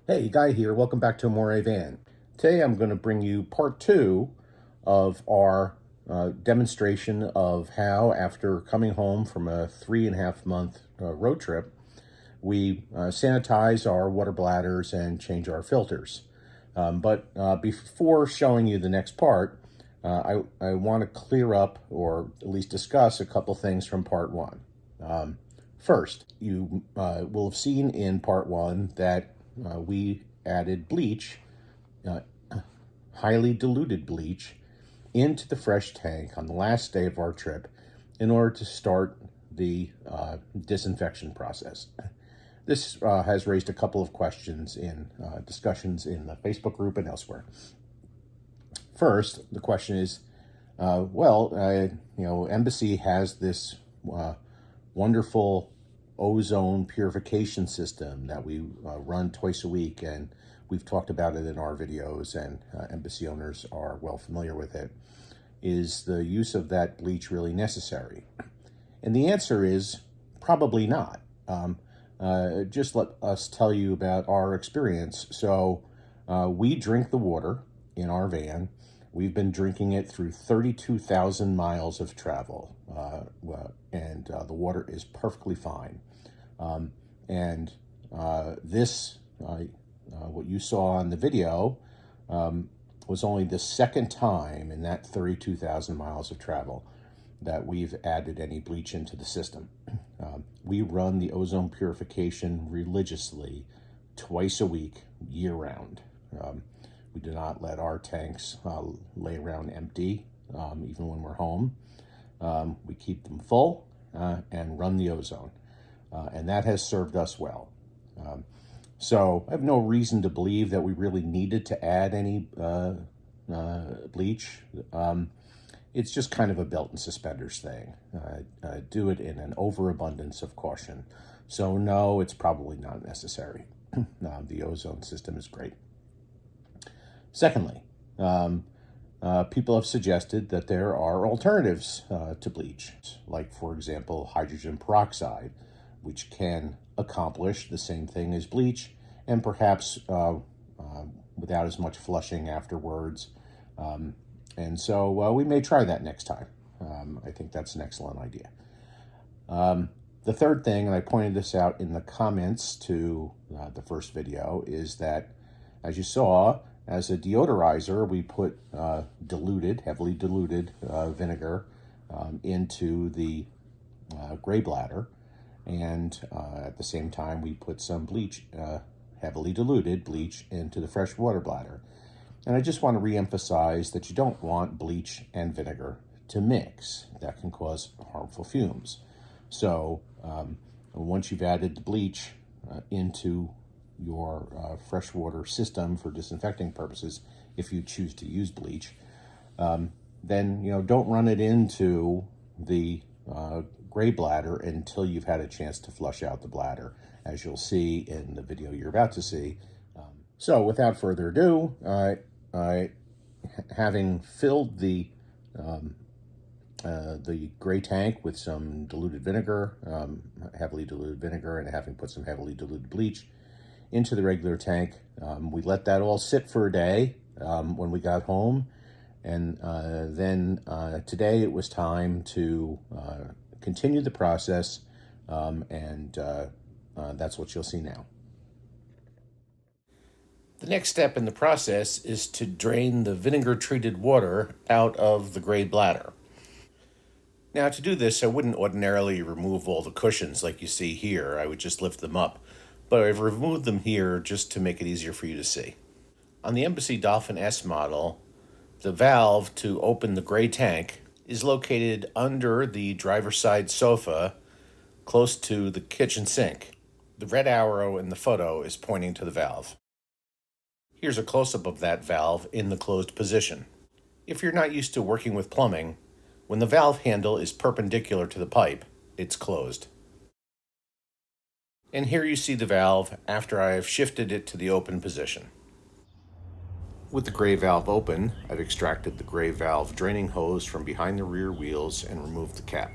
Hey, Guy here. Welcome back to Amore Van. Today I'm going to bring you part two of our demonstration of how, after coming home from a 3.5 month road trip, we sanitize our water bladders and change our filters. But before showing you the next part, I want to clear up, or at least discuss, a couple things from part one. First, you will have seen in part one that we added bleach, uh, highly diluted bleach, into the fresh tank on the last day of our trip in order to start the disinfection process. This has raised a couple of questions in discussions in the Facebook group and elsewhere. First, the question is, Embassy has this wonderful ozone purification system that we run twice a week, and we've talked about it in our videos, and Embassy owners are well familiar with it. Is the use of that bleach really necessary? And the answer is probably not. Just let us tell you about our experience. So we drink the water in our van. We've been drinking it through 32,000 miles of travel, and the water is perfectly fine. What you saw on the video was only the second time in that 32,000 miles of travel that we've added any bleach into the system. We run the ozone purification religiously twice a week, year-round. We do not let our tanks lay around empty, even when we're home. We keep them full and run the ozone. And that has served us well. So I have no reason to believe that we really needed to add any bleach. It's just kind of a belt and suspenders thing. Do it in an overabundance of caution. So no, it's probably not necessary. The ozone system is great. Secondly, people have suggested that there are alternatives to bleach, like, for example, hydrogen peroxide, which can accomplish the same thing as bleach, and perhaps without as much flushing afterwards. And so we may try that next time. I think that's an excellent idea. The third thing, and I pointed this out in the comments to the first video, is that, as you saw, as a deodorizer, we put heavily diluted vinegar into the gray bladder. And at the same time, we put some bleach, heavily diluted bleach, into the fresh water bladder. And I just want to reemphasize that you don't want bleach and vinegar to mix. That can cause harmful fumes. So once you've added the bleach into your freshwater system for disinfecting purposes, if you choose to use bleach, then don't run it into the gray bladder until you've had a chance to flush out the bladder, as you'll see in the video you're about to see. So without further ado, having filled the gray tank with some diluted vinegar, heavily diluted vinegar, and having put some heavily diluted bleach into the regular tank, we let that all sit for a day when we got home. And then today it was time to continue the process, and that's what you'll see now. The next step in the process is to drain the vinegar-treated water out of the gray bladder. Now, to do this, I wouldn't ordinarily remove all the cushions like you see here. I would just lift them up. But I've removed them here just to make it easier for you to see. On the Embassy Dolphin S model, the valve to open the gray tank is located under the driver's side sofa, close to the kitchen sink. The red arrow in the photo is pointing to the valve. Here's a close-up of that valve in the closed position. If you're not used to working with plumbing, when the valve handle is perpendicular to the pipe, it's closed. And here you see the valve after I have shifted it to the open position. With the gray valve open, I've extracted the gray valve draining hose from behind the rear wheels and removed the cap.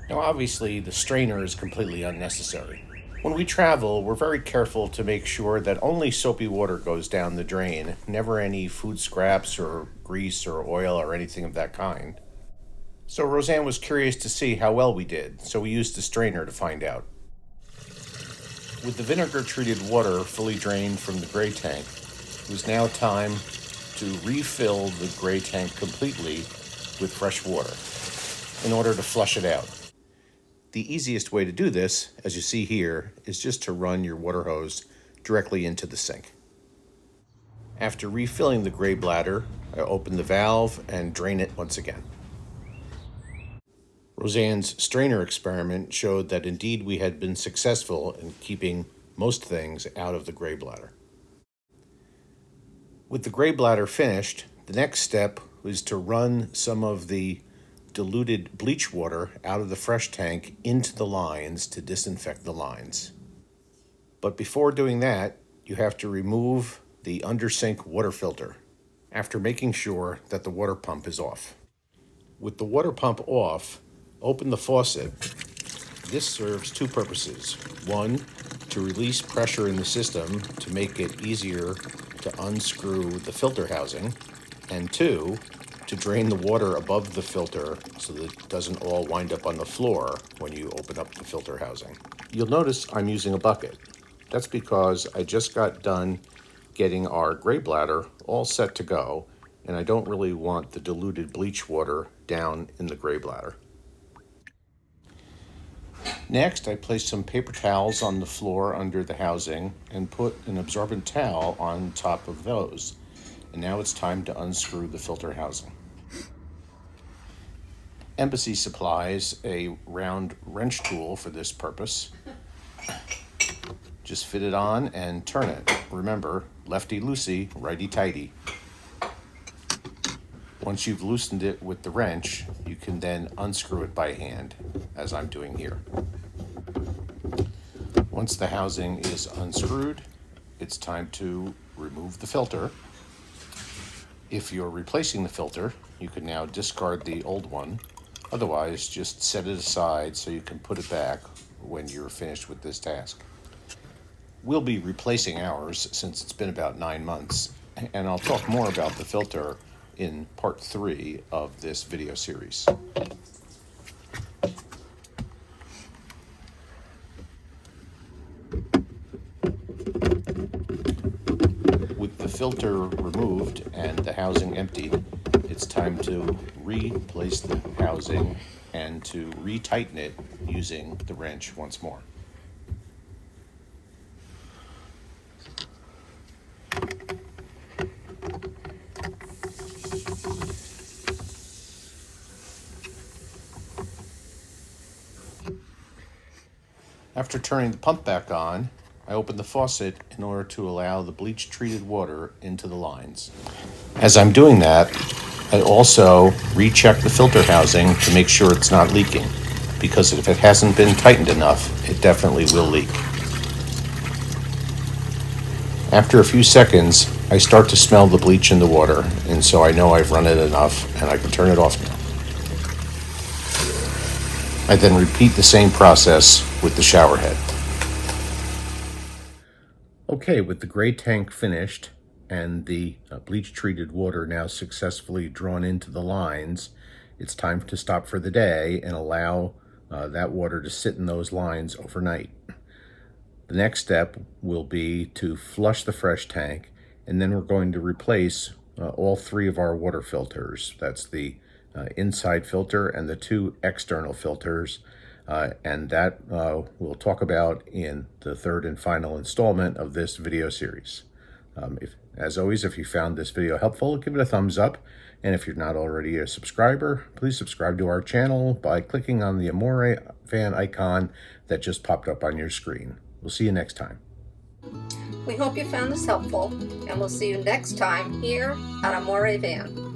Now obviously the strainer is completely unnecessary. When we travel, we're very careful to make sure that only soapy water goes down the drain, never any food scraps or grease or oil or anything of that kind. So Roseanne was curious to see how well we did, so we used a strainer to find out. With the vinegar-treated water fully drained from the gray tank, it was now time to refill the gray tank completely with fresh water in order to flush it out. The easiest way to do this, as you see here, is just to run your water hose directly into the sink. After refilling the gray bladder, I open the valve and drain it once again. Roseanne's strainer experiment showed that indeed we had been successful in keeping most things out of the gray bladder. With the gray bladder finished, the next step was to run some of the diluted bleach water out of the fresh tank into the lines to disinfect the lines. But before doing that, you have to remove the under-sink water filter after making sure that the water pump is off. With the water pump off, open the faucet. This serves two purposes. One, to release pressure in the system to make it easier to unscrew the filter housing, and two, to drain the water above the filter so that it doesn't all wind up on the floor when you open up the filter housing. You'll notice I'm using a bucket. That's because I just got done getting our gray bladder all set to go, and I don't really want the diluted bleach water down in the gray bladder. Next, I placed some paper towels on the floor under the housing and put an absorbent towel on top of those. And now it's time to unscrew the filter housing. Embassy supplies a round wrench tool for this purpose. Just fit it on and turn it. Remember, lefty-loosey, righty-tighty. Once you've loosened it with the wrench, you can then unscrew it by hand, as I'm doing here. Once the housing is unscrewed, it's time to remove the filter. If you're replacing the filter, you can now discard the old one. Otherwise, just set it aside so you can put it back when you're finished with this task. We'll be replacing ours since it's been about 9 months, and I'll talk more about the filter in part 3 of this video series. With the filter removed and the housing emptied, it's time to replace the housing and to retighten it using the wrench once more. After turning the pump back on, I open the faucet in order to allow the bleach-treated water into the lines. As I'm doing that, I also recheck the filter housing to make sure it's not leaking, because if it hasn't been tightened enough, it definitely will leak. After a few seconds, I start to smell the bleach in the water, and so I know I've run it enough and I can turn it off now. I then repeat the same process with the shower head. Okay, with the gray tank finished and the bleach-treated water now successfully drawn into the lines, it's time to stop for the day and allow that water to sit in those lines overnight. The next step will be to flush the fresh tank, and then we're going to replace all 3 of our water filters. That's the inside filter and the 2 external filters, and that we'll talk about in the 3rd and final installment of this video series. As always, if you found this video helpful, give it a thumbs up, and if you're not already a subscriber, please subscribe to our channel by clicking on the Amore fan icon that just popped up on your screen. We'll see you next time. We hope you found this helpful, and we'll see you next time here at Amore Van.